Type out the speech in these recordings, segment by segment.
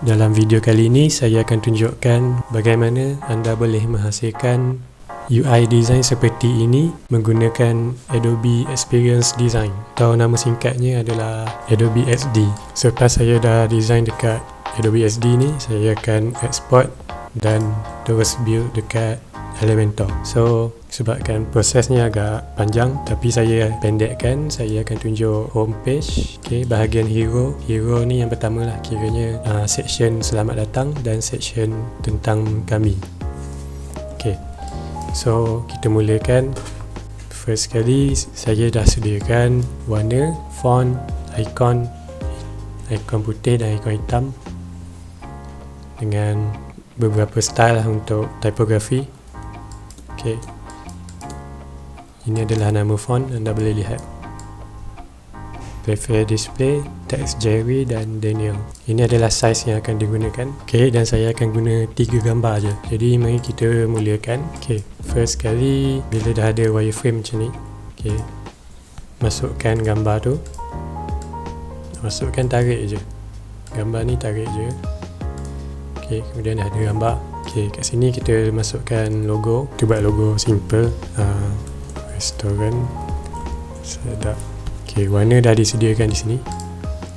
Dalam video kali ini saya akan tunjukkan bagaimana anda boleh menghasilkan UI design seperti ini menggunakan Adobe Experience Design atau nama singkatnya adalah Adobe XD. Selepas saya dah design dekat Adobe XD ni, saya akan export dan terus build dekat Elementor. So sebabkan prosesnya agak panjang, tapi saya pendekkan. Saya akan tunjuk home page, bahagian hero. Hero ni yang pertama lah, kiranya section selamat datang dan section tentang kami. So kita mulakan. First sekali saya dah sediakan warna, font, ikon putih dan ikon hitam dengan beberapa style untuk typography. Ini adalah nama font, anda boleh lihat. Prefer display, text Jerry dan Daniel. Ini adalah size yang akan digunakan. Dan saya akan guna 3 gambar aja. Jadi mari kita mulakan. First sekali bila dah ada wireframe macam ni, masukkan gambar tu. Tarik je. Gambar ni tarik je. Kemudian dah ada gambar. Kat sini kita masukkan logo. Kita buat logo simple. Restoran sedap. Warna dah disediakan di sini.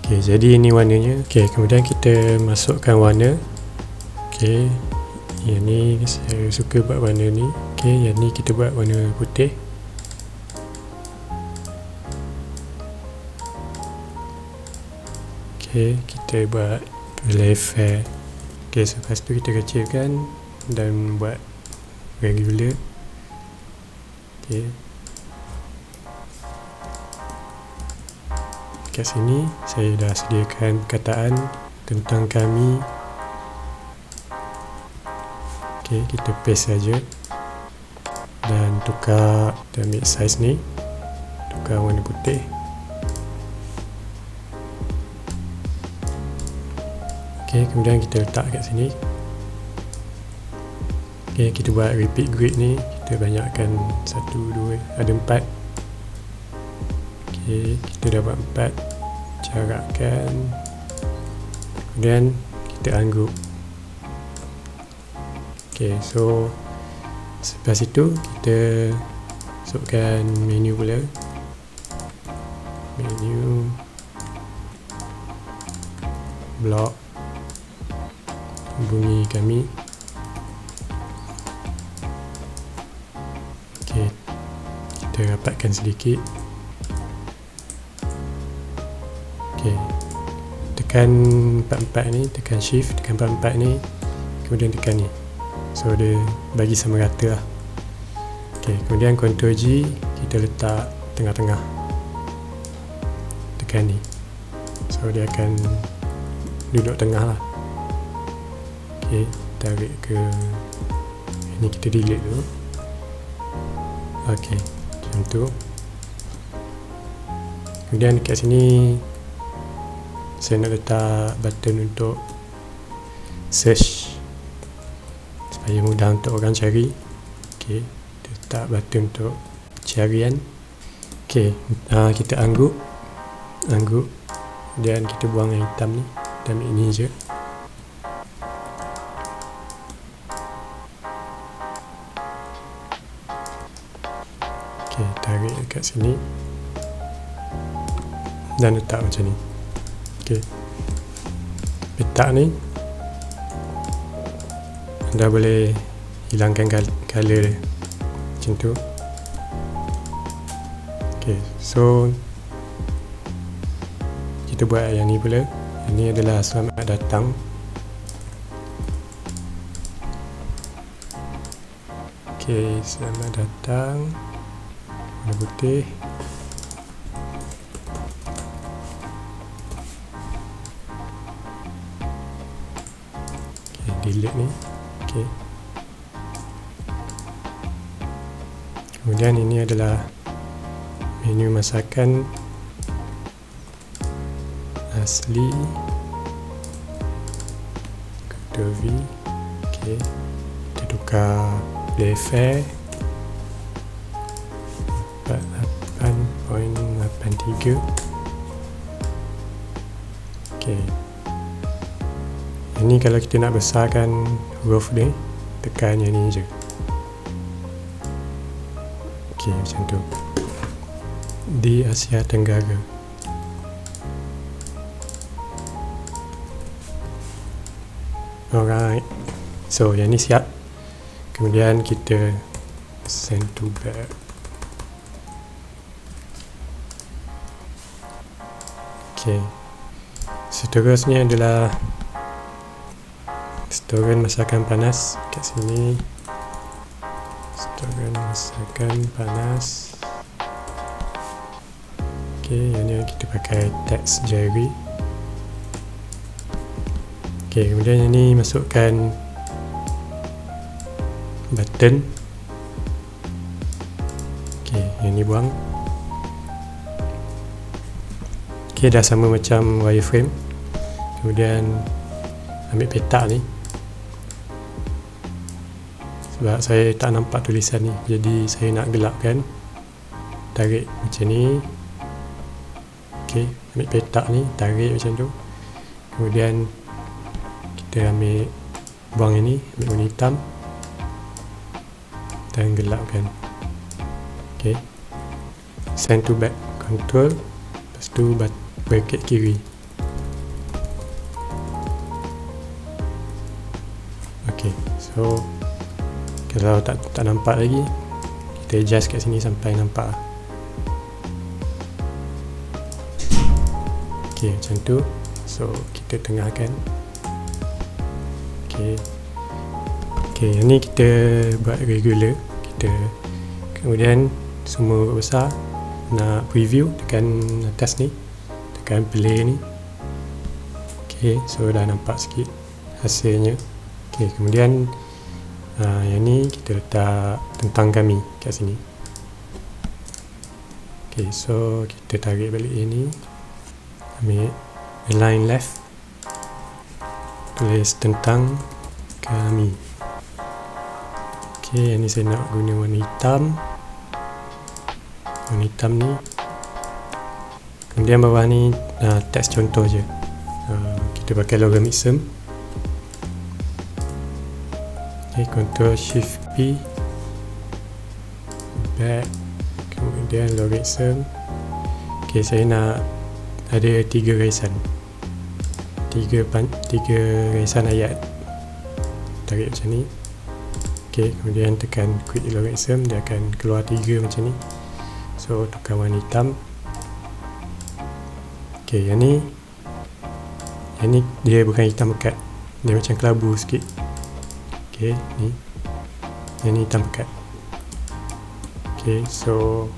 Jadi ini warnanya. Kemudian kita masukkan warna. Yang ni saya suka buat warna ni. Yang ni kita buat warna putih. Kita buat level. Lepas tu kita kecilkan dan buat regular. Kat sini saya dah sediakan perkataan tentang kami. Kita paste saja dan tukar, kita ambil size ni, tukar warna putih. Kemudian kita letak kat sini. Kita buat repeat grid ni, kita banyakkan 1, 2, ada 4. Kita dah buat 4. Jarakkan. Kemudian kita unggroup. So selepas itu kita masukkan menu pula. Menu block hubungi kami. Kita rapatkan sedikit. Tekan 44 ni, tekan shift, tekan 44 ni, kemudian tekan ni. So dia bagi sama rata lah. Kemudian Ctrl G, kita letak tengah-tengah. Tekan ni. So dia akan duduk tengah lah. Tarik ke ini, kita delete dulu. Macam tu. Kemudian dekat sini saya nak letak button untuk search supaya mudah untuk orang cari. Letak button untuk carian. Kita unggroup dan kita buang yang hitam ni dan ini je. Tarik dekat sini dan letak macam ni. Petak ni anda boleh hilangkan color dia macam tu. So kita buat yang ni pula. Yang ni adalah selamat datang. Selamat datang, warna putih. Delete ni. Kemudian ini adalah menu masakan asli. Ctrl V. Kita tukar level 48.83. Ini kalau kita nak besarkan huruf ni, tekan yang ni je. Okey, macam tu. Di Asia Tenggara. Alright. So, yang ni siap. Kemudian kita send to back. Okey. Seterusnya adalah storan masakan panas kat sini. Storan masakan panas. Okey, yang ni kita pakai text Jerry. Okey, kemudian yang ni masukkan button. Okey, yang ni buang. Okey, dah sama macam wireframe. Kemudian ambil petak ni. Sebab saya tak nampak tulisan ni, jadi saya nak gelapkan. Tarik macam ni. Okey, ambil petak ni, tarik macam tu. Kemudian kita ambil buang ini, ambil warna hitam dan gelapkan. Okey. Send to back, control, lepas tu bracket kiri. Okey, so kalau tak nampak lagi, kita adjust kat sini sampai nampak. Okey, macam tu. So kita tengahkan. Okey, yang ni kita buat regular. Kita kemudian semua besar. Nak preview, tekan atas ni, tekan play ni. Okey, so dah nampak sikit hasilnya. Okey, kemudian yang ni kita letak tentang kami kat sini. Okey, so kita tarik balik ini, ambil align left, tulis tentang kami. Okey, yang ni saya nak guna warna hitam. Warna hitam ni. Kemudian bawah ni teks contoh je. Kita pakai logarithm. Okay, Ctrl Shift P, back, kemudian logarithm. Okay, saya nak ada 3 garisan, 3 garisan ayat. Tarik macam ni. Okay, kemudian tekan quick logarithm, dia akan keluar 3 macam ni. So tukar warna hitam. Okay, yang ni dia bukan hitam pekat, dia macam kelabu sikit. Okay, ni yang ni hitam pekat. Okay, so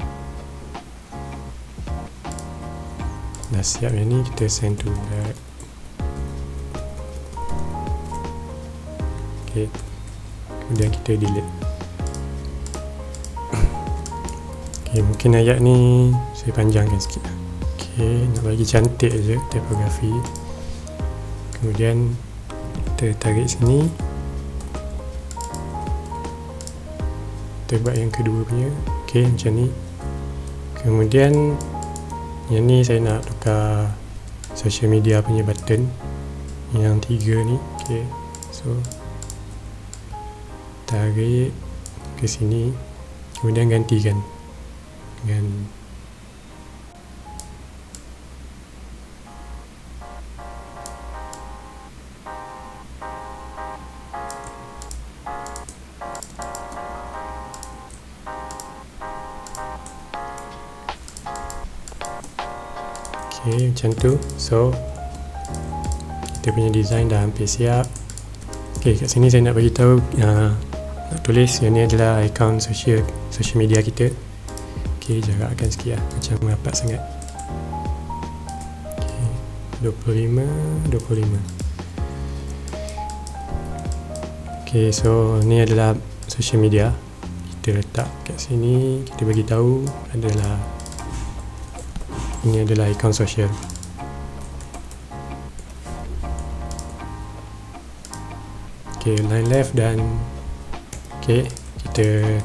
dah siap yang ni, kita send to back. Okay, kemudian kita delete. Okay, mungkin ayat ni saya panjangkan sikit. Okay, nak bagi cantik je tipografi. Kemudian kita tarik sini, kita buat yang kedua punya. Ok, macam ni. Kemudian yang ni saya nak tukar social media punya button, yang 3 ni. Ok, so tarik ke sini, kemudian gantikan dengan macam tu. So kita punya design dah hampir siap. Ok, kat sini saya nak bagi tahu, nak tulis yang ni adalah akaun social media kita. Ok, jarakkan sikit lah, macam rapat sangat. Ok, 25. Ok, so ni adalah social media. Kita letak kat sini, kita bagi tahu ini adalah akaun sosial. Ok, line left dan ok, kita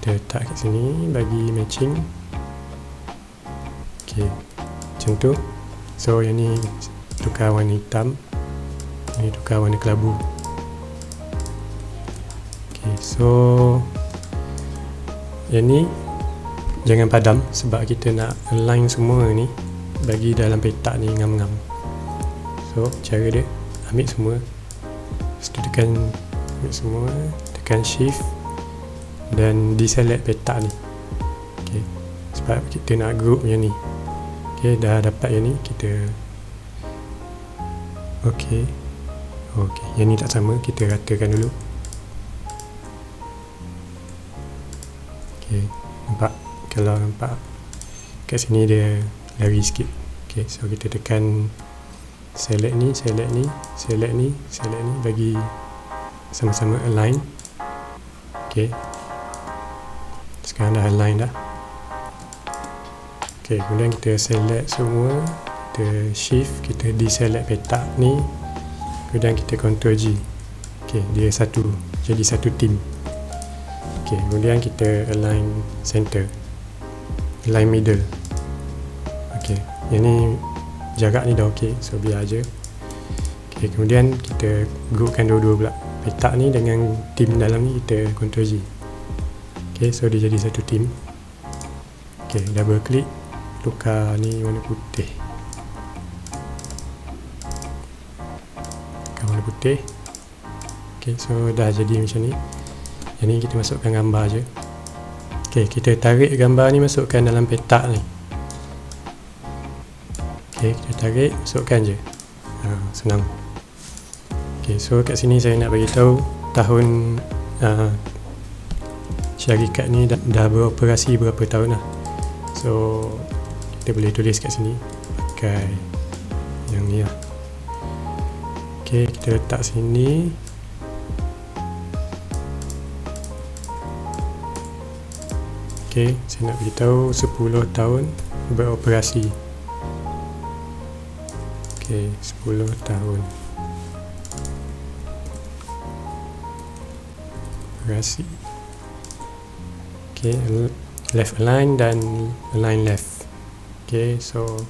letak kat sini bagi matching. Ok, macam tu. So yang ni tukar warna hitam, Ini tukar warna kelabu. Okay, so yang ni jangan padam sebab kita nak align semua ni bagi dalam petak ni ngam-ngam. So cara dia ambil semua, lepas tu tekan ambil semua, tekan shift dan deselect petak ni. Okay, sebab kita nak group yang ni. Okay, dah dapat yang ni, kita okay, yang ni tak sama, kita ratakan dulu. Okay, nampak? Kalau nampak kat sini dia lari sikit. Okay, so kita tekan select ni, select ni, select ni, select ni, bagi sama-sama align. Okay, sekarang dah align dah. Okay, kemudian kita select semua, kita shift, kita deselect petak ni, kemudian kita Ctrl G. Okay, dia satu, jadi satu team. Okay, kemudian kita align center, align middle. Okay, yang ni jarak ni dah ok, so biar aja. Okay, kemudian kita groupkan dua-dua pula, petak ni dengan team dalam ni, kita Ctrl G. Okay, so dia jadi satu team. Okay, double click, tukar ni warna putih, tukar warna putih. Okay, so dah jadi macam ni. Yang ni kita masukkan gambar je. Okay, kita tarik gambar ni masukkan dalam petak ni. Okay, kita tarik, masukkan je. Senang. Okay, so kat sini saya nak bagi tahu tahun syarikat ni dah beroperasi berapa tahun lah. So kita boleh tulis kat sini pakai yang ni lah. Okay, kita letak sini. Okay, saya nak beritahu 10 tahun beroperasi. Okay, 10 tahun operasi. Okay, left align dan align left. Okay, so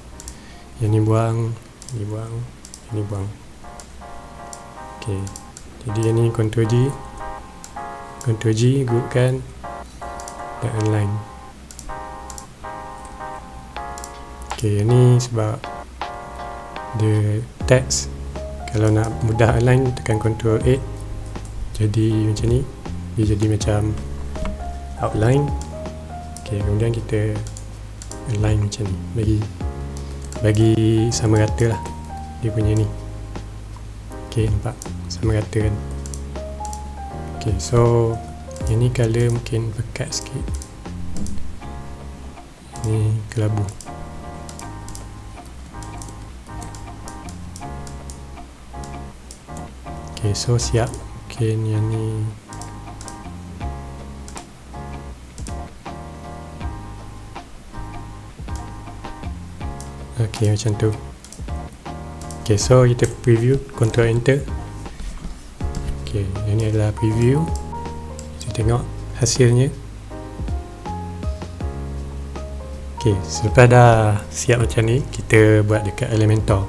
yang ni buang, ni buang, ini buang. Okay, jadi yang ni Ctrl G, Ctrl G, groupkan dan align. Okay, yang ni sebab dia text, kalau nak mudah align tekan Ctrl 8, jadi macam ni, dia jadi macam outline. Okay, kemudian kita align macam ni, bagi sama rata lah dia punya ni. Okay, nampak sama rata kan. Okay, so yang ni colour mungkin pekat sikit, ni kelabu. Okay, so siap. Mungkin yang ni okay, macam tu. Okay, so kita preview, Ctrl Enter. Okay, yang ni adalah preview. Kita tengok hasilnya. Okay, selepas dah siap macam ni, kita buat dekat Elementor.